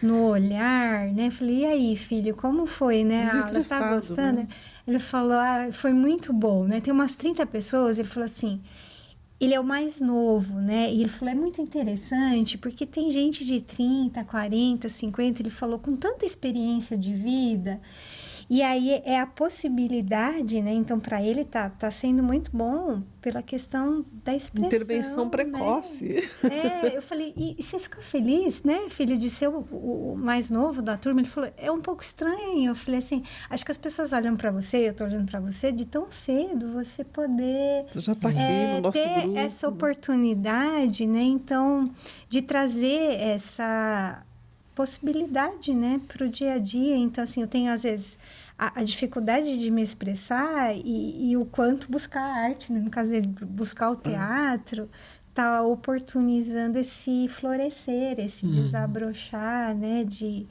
no olhar, né? Falei, e aí, filho, como foi, né? A aula, tá gostando? Né? Ele falou, foi muito bom, né? Tem umas 30 pessoas, ele falou assim, ele é o mais novo, né? E ele falou, é muito interessante, porque tem gente de 30, 40, 50, ele falou, com tanta experiência de vida, E aí é a possibilidade, né? Então, para ele tá sendo muito bom pela questão da expressão. Intervenção precoce. Né? Eu falei, e você fica feliz, né, filho, de ser o mais novo da turma? Ele falou, é um pouco estranho. Eu falei assim, acho que as pessoas olham para você, eu tô olhando para você, de tão cedo você poder... Você já tá aqui no nosso ter grupo. essa oportunidade, né? Então, de trazer essa possibilidade, né, para o dia a dia. Então, assim, eu tenho, às vezes, a dificuldade de me expressar e o quanto buscar a arte, né? No caso dele, buscar o teatro, tá oportunizando esse florescer, esse desabrochar, né, de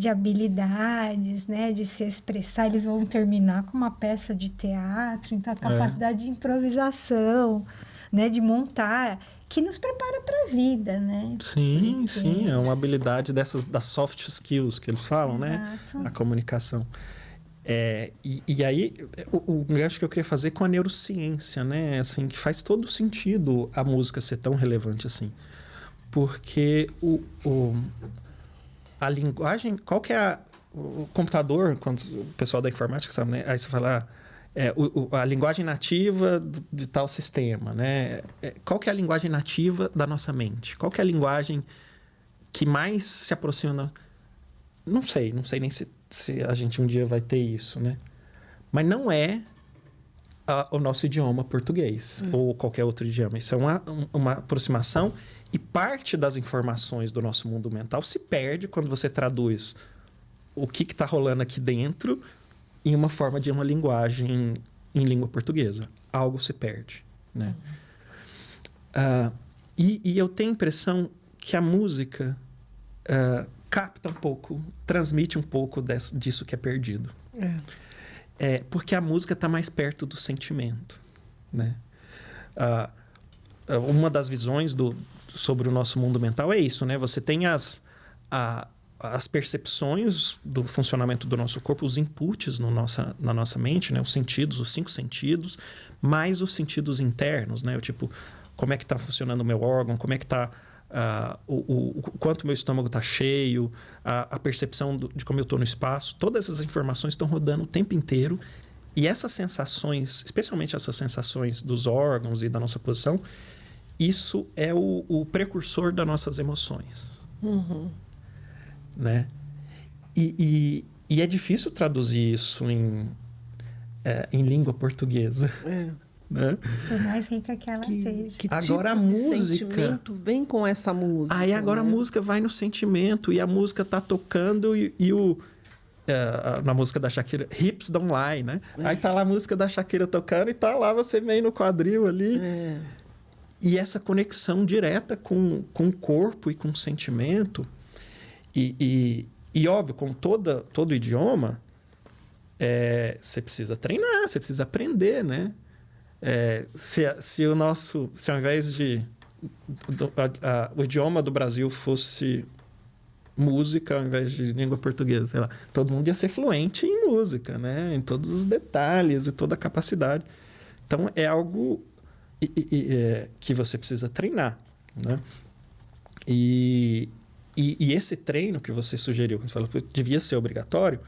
habilidades, né, de se expressar. Eles vão terminar com uma peça de teatro, então a capacidade de improvisação, né, de montar, que nos prepara para a vida, né? Sim, sim, é uma habilidade das soft skills que eles falam, né? A comunicação. E aí, o gancho que eu queria fazer com a neurociência, né? Assim, que faz todo sentido a música ser tão relevante assim. Porque a linguagem... Qual que é o computador, quando o pessoal da informática sabe, né? Aí você fala... a linguagem nativa de tal sistema, né? Qual que é a linguagem nativa da nossa mente? Qual que é a linguagem que mais se aproxima... Não sei nem se a gente um dia vai ter isso, né? Mas não é o nosso idioma português ou qualquer outro idioma. Isso é uma aproximação e parte das informações do nosso mundo mental se perde quando você traduz o que está rolando aqui dentro em uma forma de uma linguagem em língua portuguesa. Algo se perde, né? E eu tenho a impressão que a música capta um pouco, transmite um pouco disso que é perdido. Porque a música está mais perto do sentimento, né? Uma das visões sobre o nosso mundo mental é isso, né? Você tem as percepções do funcionamento do nosso corpo, os inputs na nossa mente, né? Os sentidos, os 5 sentidos, mais os sentidos internos, né? Tipo, como é que está funcionando o meu órgão, como é que está... o quanto meu estômago está cheio, a percepção de como eu estou no espaço. Todas essas informações estão rodando o tempo inteiro. E essas sensações, especialmente essas sensações dos órgãos e da nossa posição, isso é o precursor das nossas emoções. Né? E é difícil traduzir isso em língua portuguesa. Né? Por mais rica que ela seja. Que agora tipo a música... sentimento vem com essa música. Aí agora, né? A música vai no sentimento e a música tá tocando na música da Shakira, Hips Don't Lie, né? Aí tá lá a música da Shakira tocando e tá lá você meio no quadril ali. E essa conexão direta com o corpo e com o sentimento. E óbvio, como todo idioma, você precisa treinar, você precisa aprender, né? Se ao invés de o idioma do Brasil fosse música ao invés de língua portuguesa, sei lá, todo mundo ia ser fluente em música, né? Em todos os detalhes e toda a capacidade. Então é algo que você precisa treinar, né? E esse treino que você sugeriu, quando você falou que devia ser obrigatório,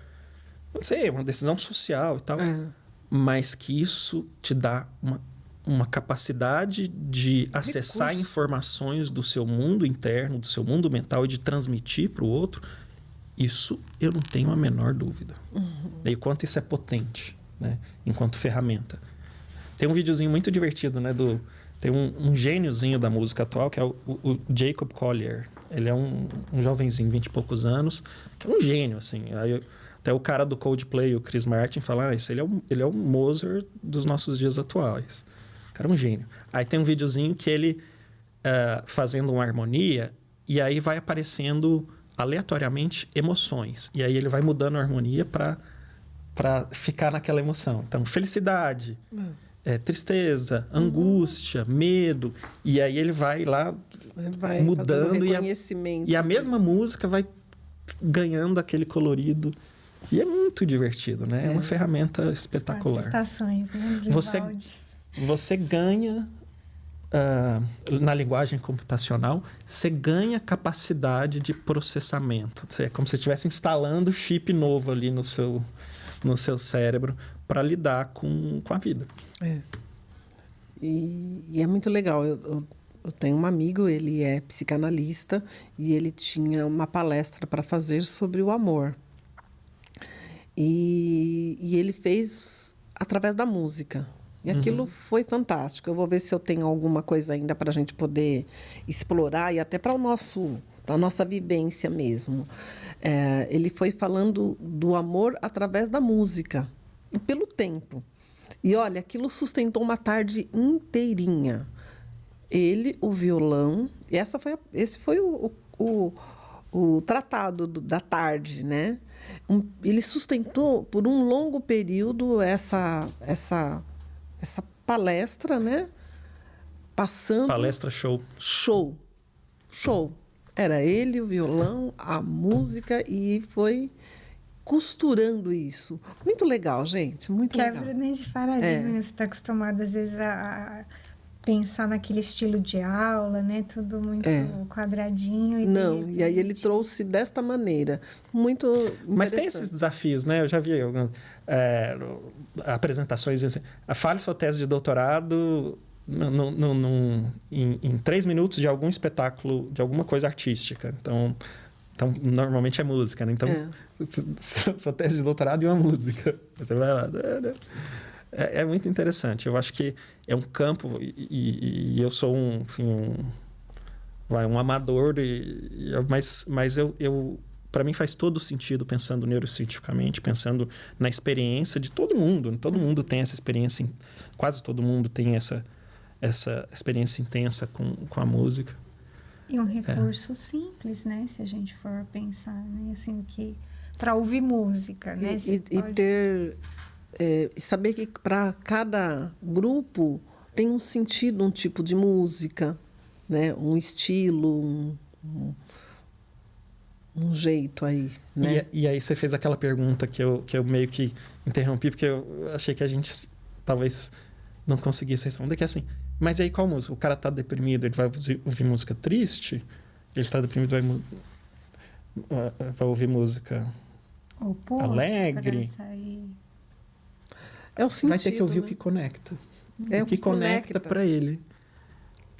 não sei, é uma decisão social e tal. Mas que isso te dá uma capacidade de acessar informações do seu mundo interno, do seu mundo mental e de transmitir para o outro. Isso eu não tenho a menor dúvida. E o quanto isso é potente, né? Enquanto ferramenta. Tem um videozinho muito divertido, né? Tem um gêniozinho da música atual, que é o Jacob Collier. Ele é um jovenzinho, 20 e poucos anos, que é um gênio, assim. Até o cara do Coldplay, o Chris Martin, fala: ele é o Mozart dos nossos dias atuais. O cara é um gênio. Aí tem um videozinho que ele fazendo uma harmonia, e aí vai aparecendo aleatoriamente emoções. E aí ele vai mudando a harmonia para ficar naquela emoção. Então, felicidade, tristeza, angústia, medo. E aí ele vai lá mudando. E a mesma música vai ganhando aquele colorido. E é muito divertido, né? É uma ferramenta espetacular. As 4 estações, né? Você ganha, na linguagem computacional, você ganha capacidade de processamento. É como se você estivesse instalando chip novo ali no seu no seu cérebro para lidar com a vida. E é muito legal. Eu tenho um amigo, ele é psicanalista e ele tinha uma palestra para fazer sobre o amor. E ele fez através da música. E aquilo foi fantástico. Eu vou ver se eu tenho alguma coisa ainda para a gente poder explorar e até para a nossa vivência mesmo. Ele foi falando do amor através da música e pelo tempo. E, olha, aquilo sustentou uma tarde inteirinha. Ele, o violão... Esse foi o tratado da tarde, né? Ele sustentou por um longo período essa palestra, né? Passando... Palestra show. Show. Era ele, o violão, a música e foi costurando isso. Muito legal, gente. Muito legal. Quebra nem de paradigma. Você está acostumado, às vezes, a pensar naquele estilo de aula, né? Tudo muito quadradinho. E aí ele trouxe desta maneira. Muito interessante. Mas tem esses desafios, né? Eu já vi apresentações assim. Fale sua tese de doutorado em 3 minutos de algum espetáculo, de alguma coisa artística. Então normalmente é música, né? Então, sua tese de doutorado e uma música. Você vai lá... É muito interessante. Eu acho que é um campo e eu sou um amador, mas para mim faz todo sentido pensando neurocientificamente, pensando na experiência de todo mundo. Todo mundo tem essa experiência, quase todo mundo tem essa experiência intensa com a música. E um recurso simples, né? Se a gente for pensar, né? Assim, para ouvir música, né? E saber que para cada grupo tem um sentido, um tipo de música, né? Um estilo, um jeito aí, né? E aí você fez aquela pergunta que eu meio que interrompi, porque eu achei que a gente talvez não conseguisse responder, que é assim, mas aí qual música? O cara tá deprimido, ele vai ouvir música triste? Ele tá deprimido, vai ouvir música alegre? É o sentido, vai ter que ouvir, né? O que conecta. O que conecta para ele.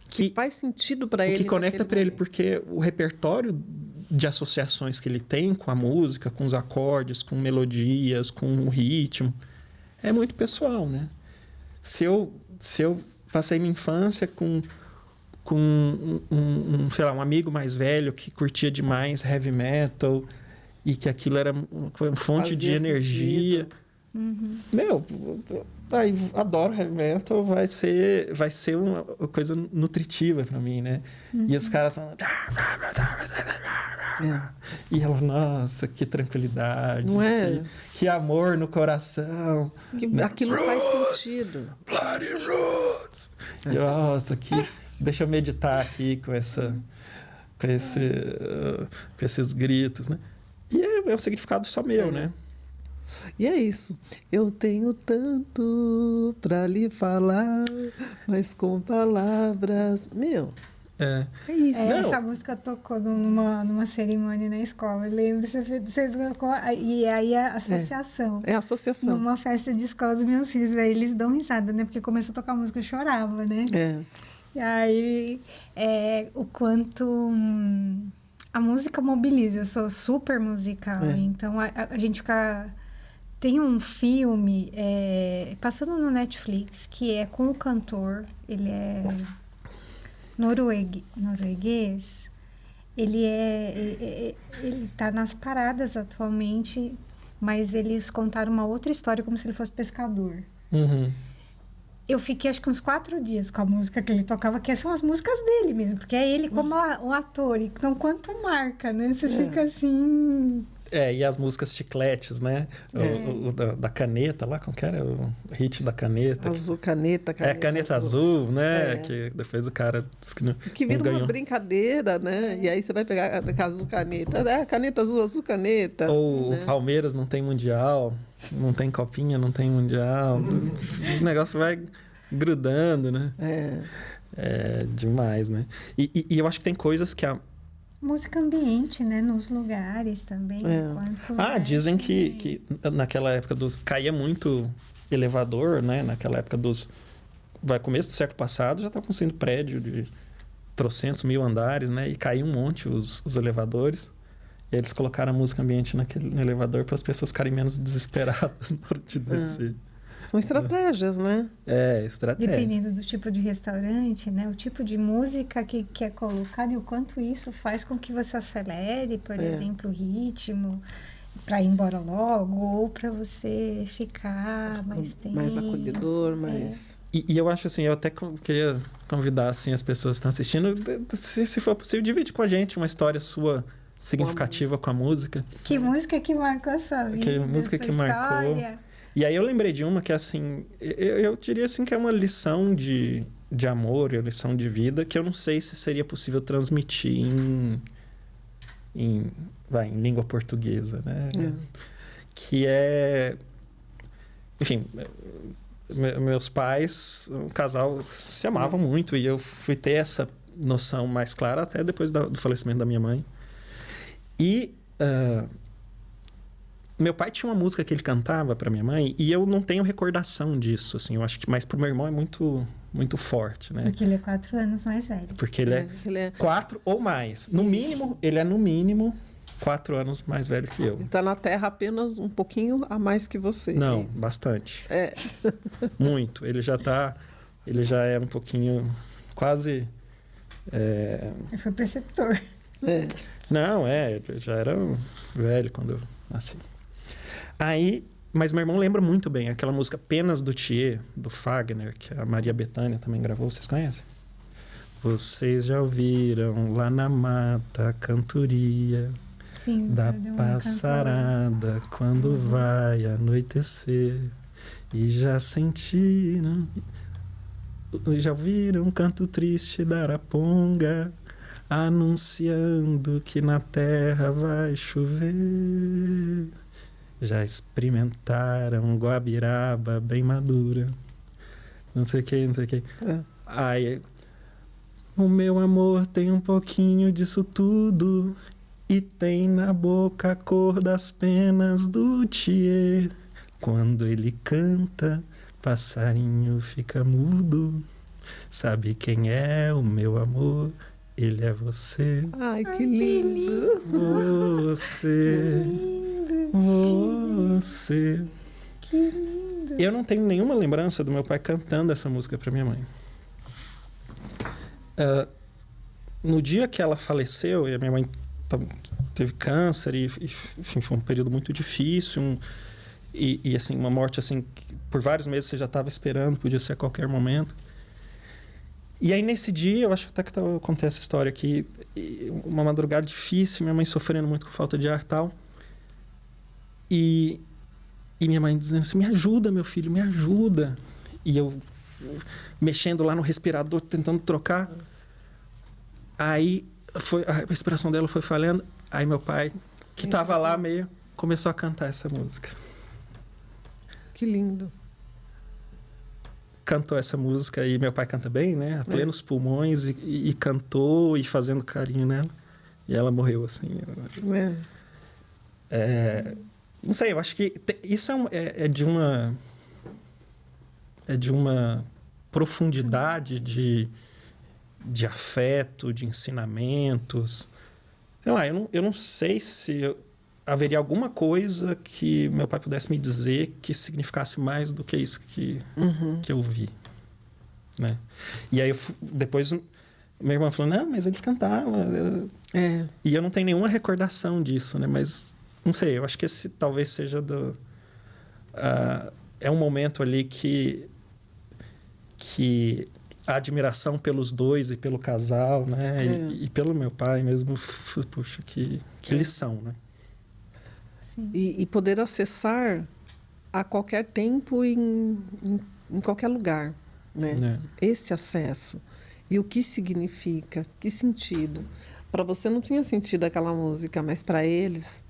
Que faz sentido para ele. O que conecta para ele, porque o repertório de associações que ele tem com a música, com os acordes, com melodias, com o ritmo, é muito pessoal, né? Se eu passei minha infância com sei lá, um amigo mais velho que curtia demais heavy metal e que aquilo era uma fonte de energia... Meu, adoro heavy metal, vai ser uma coisa nutritiva pra mim, né? E os caras falam... E ela, nossa, que tranquilidade, não é? Que amor no coração. Aquilo faz sentido. Bloody Roots! Nossa, deixa eu meditar aqui com esses gritos, né? E é um significado só meu, né? E é isso. Eu tenho tanto para lhe falar, mas com palavras... Meu, é isso. Essa música tocou numa cerimônia na escola. Eu lembro, você tocou... E aí a associação. É a associação. Numa festa de escola dos meus filhos. Aí eles dão risada, né? Porque começou a tocar música, eu chorava, né? E aí, o quanto... a música mobiliza. Eu sou super musical. Então, a gente fica... Tem um filme passando no Netflix que é com o cantor, ele é norueguês, ele tá nas paradas atualmente, mas eles contaram uma outra história como se ele fosse pescador. Eu fiquei acho que uns 4 dias com a música que ele tocava, que são as músicas dele mesmo, porque é ele como o ator, então quanto marca, né? Você fica assim... E as músicas chicletes, né? O da caneta lá, como que era? O hit da caneta. Azul, caneta caneta azul, né? Que depois o cara... Que vira uma brincadeira, né? E aí você vai pegar a azul caneta. Caneta azul caneta. Ou né? O Palmeiras não tem mundial, não tem copinha, não tem mundial. O negócio vai grudando, né? É demais, né? E eu acho que tem coisas que música ambiente, né? Nos lugares também. Dizem que naquela época caía muito elevador, né? Naquela época começo do século passado, já estava construindo prédio de trocentos mil andares, né? E caía um monte os elevadores. E aí eles colocaram a música ambiente no elevador para as pessoas ficarem menos desesperadas na hora de descer. São estratégias, né? Estratégia. Dependendo do tipo de restaurante, né? O tipo de música que é colocado e o quanto isso faz com que você acelere, por exemplo, o ritmo, para ir embora logo, ou para você ficar mais tempo. Mais acolhedor, mais... E eu acho assim, eu até queria convidar assim, as pessoas que estão assistindo, se for possível, divide com a gente uma história sua significativa com a música. Que música que marcou a sua vida? Que música que marcou. E aí eu lembrei de uma que, assim, eu diria assim que é uma lição de amor, uma lição de vida, que eu não sei se seria possível transmitir em língua portuguesa, né? Que é... Enfim, meus pais, um casal, se amavam muito, e eu fui ter essa noção mais clara até depois do falecimento da minha mãe. E... meu pai tinha uma música que ele cantava para minha mãe e eu não tenho recordação disso, assim. Eu acho que, mas pro meu irmão é muito, muito forte, né? Porque ele é 4 anos mais velho. Porque ele é 4 ou mais. No mínimo, ele é no mínimo 4 anos mais velho que eu. Ele tá na Terra apenas um pouquinho a mais que você. Não, bastante. Muito. Ele já é um pouquinho, quase... Ele foi preceptor. Não, ele já era velho quando eu nasci. Aí, mas meu irmão lembra muito bem aquela música Penas do Thier, do Fagner, que a Maria Bethânia também gravou. Vocês conhecem? Vocês já ouviram lá na mata a cantoria da passarada quando vai anoitecer e já sentiram, já ouviram um canto triste da araponga anunciando que na terra vai chover. Já experimentaram guabiraba bem madura. Não sei o que. Aí, o meu amor tem um pouquinho disso tudo e tem na boca a cor das penas do Thier. Quando ele canta, passarinho fica mudo. Sabe quem é o meu amor? Ele é você. Ai, que lindo. Você. Você. Que lindo. Eu não tenho nenhuma lembrança do meu pai cantando essa música para minha mãe. No dia que ela faleceu, e a minha mãe teve câncer, e enfim, foi um período muito difícil, e assim, uma morte assim, que por vários meses você já estava esperando, podia ser a qualquer momento. E aí, nesse dia, eu acho até que eu contei essa história aqui, uma madrugada difícil, minha mãe sofrendo muito com falta de ar e tal. E minha mãe dizendo assim, me ajuda, meu filho, me ajuda. E eu mexendo lá no respirador, tentando trocar. Aí, a respiração dela foi falhando. Aí, meu pai, que estava lá meio, começou a cantar essa música. Que lindo. Cantou essa música, e meu pai canta bem, né? A plenos pulmões, e cantou, e fazendo carinho nela. E ela morreu, assim. Não sei, eu acho que isso é de uma profundidade de afeto, de ensinamentos. Sei lá, eu não sei se haveria alguma coisa que meu pai pudesse me dizer que significasse mais do que isso que eu vi, né? E aí, depois, meu irmão falou, não, mas eles cantavam. E eu não tenho nenhuma recordação disso, né? Mas, não sei, eu acho que esse talvez seja é um momento ali que a admiração pelos dois e pelo casal, né? E pelo meu pai mesmo, puxa, que lição, né? E poder acessar a qualquer tempo e em qualquer lugar, né? Esse acesso. E o que significa, que sentido. Para você não tinha sentido aquela música, mas para eles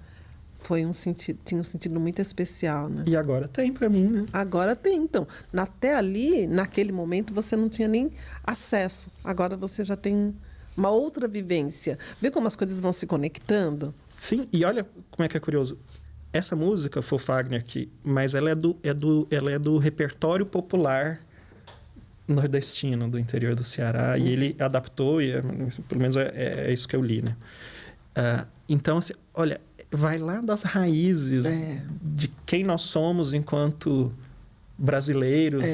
tinha um sentido muito especial, né? E agora tem para mim, né? Agora tem, então. Até ali, naquele momento, você não tinha nem acesso. Agora você já tem uma outra vivência. Vê como as coisas vão se conectando? Sim, e olha como é que é curioso. Essa música, Fofagner aqui, mas ela é do repertório popular nordestino, do interior do Ceará, e ele adaptou, e pelo menos é isso que eu li, né? Então, assim, olha, vai lá das raízes de quem nós somos enquanto brasileiros,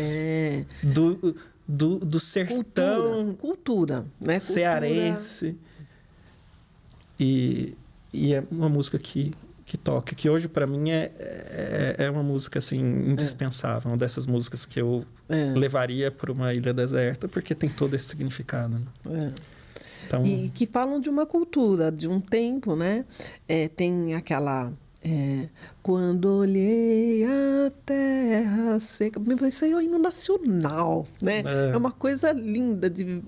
do sertão cultura, né? cearense. E é uma música que toca, que hoje para mim é uma música assim indispensável, uma dessas músicas que eu levaria para uma ilha deserta, porque tem todo esse significado, né? Então... E que falam de uma cultura, de um tempo, né? Tem aquela... quando olhei a terra seca... Isso aí é o hino nacional, né? É uma coisa linda de...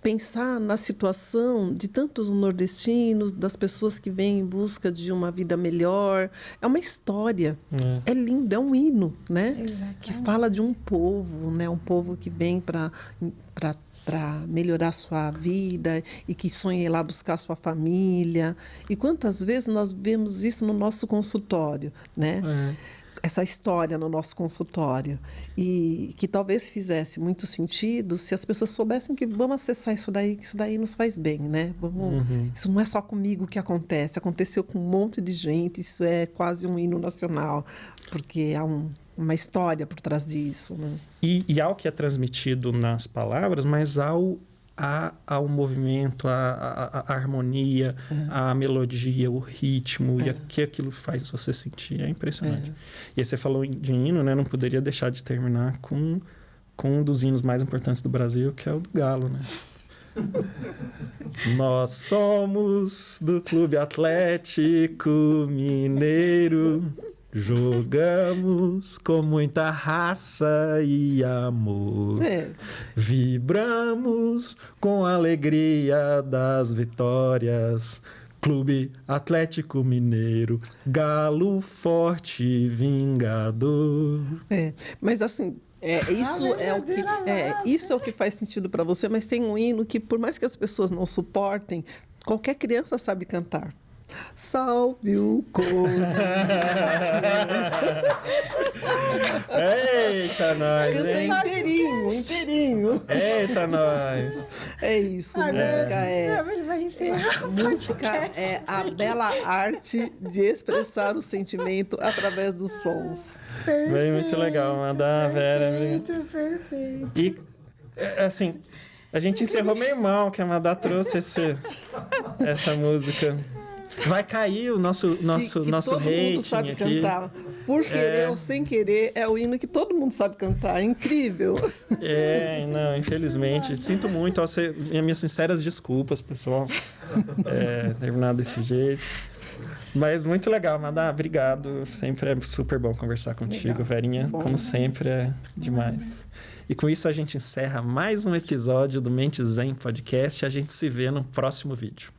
pensar na situação de tantos nordestinos, das pessoas que vêm em busca de uma vida melhor. É uma história. É lindo, é um hino, né? Que fala de um povo, né? Um povo que vem para melhorar sua vida e que sonha ir lá buscar sua família. E quantas vezes nós vemos isso no nosso consultório, né? Essa história no nosso consultório, e que talvez fizesse muito sentido se as pessoas soubessem que vamos acessar isso daí, que isso daí nos faz bem, né? Isso não é só comigo que aconteceu com um monte de gente, isso é quase um hino nacional, porque há uma história por trás disso, né? E ao que é transmitido nas palavras, mas ao movimento, a harmonia, a melodia, o ritmo, e que aquilo faz você sentir. É impressionante. E aí você falou de hino, né? Não poderia deixar de terminar com um dos hinos mais importantes do Brasil, que é o do Galo, né? Nós somos do Clube Atlético Mineiro, jogamos com muita raça e amor. Vibramos com a alegria das vitórias. Clube Atlético Mineiro, galo forte e vingador. Mas assim, isso é o que faz sentido para você, mas tem um hino que, por mais que as pessoas não suportem, qualquer criança sabe cantar. Salve o Corinthians. Eita, nós! Canta inteirinho. Eita, nós! É isso, música é a bela arte de expressar o sentimento através dos sons. Perfeito, muito legal, mandar Vera. Perfeito. E, assim, a gente encerrou meio mal, que a Madá trouxe essa música. Vai cair o nosso todo rating mundo sabe aqui. cantar. Por querer ou sem querer, é o hino que todo mundo sabe cantar. É incrível. Não, infelizmente. Sinto muito. Minhas sinceras desculpas, pessoal. Terminar desse jeito. Mas muito legal, Madá. Obrigado. Sempre é super bom conversar contigo, Verinha. Bom. Como sempre, é demais. E com isso a gente encerra mais um episódio do Mente Zen Podcast. A gente se vê no próximo vídeo.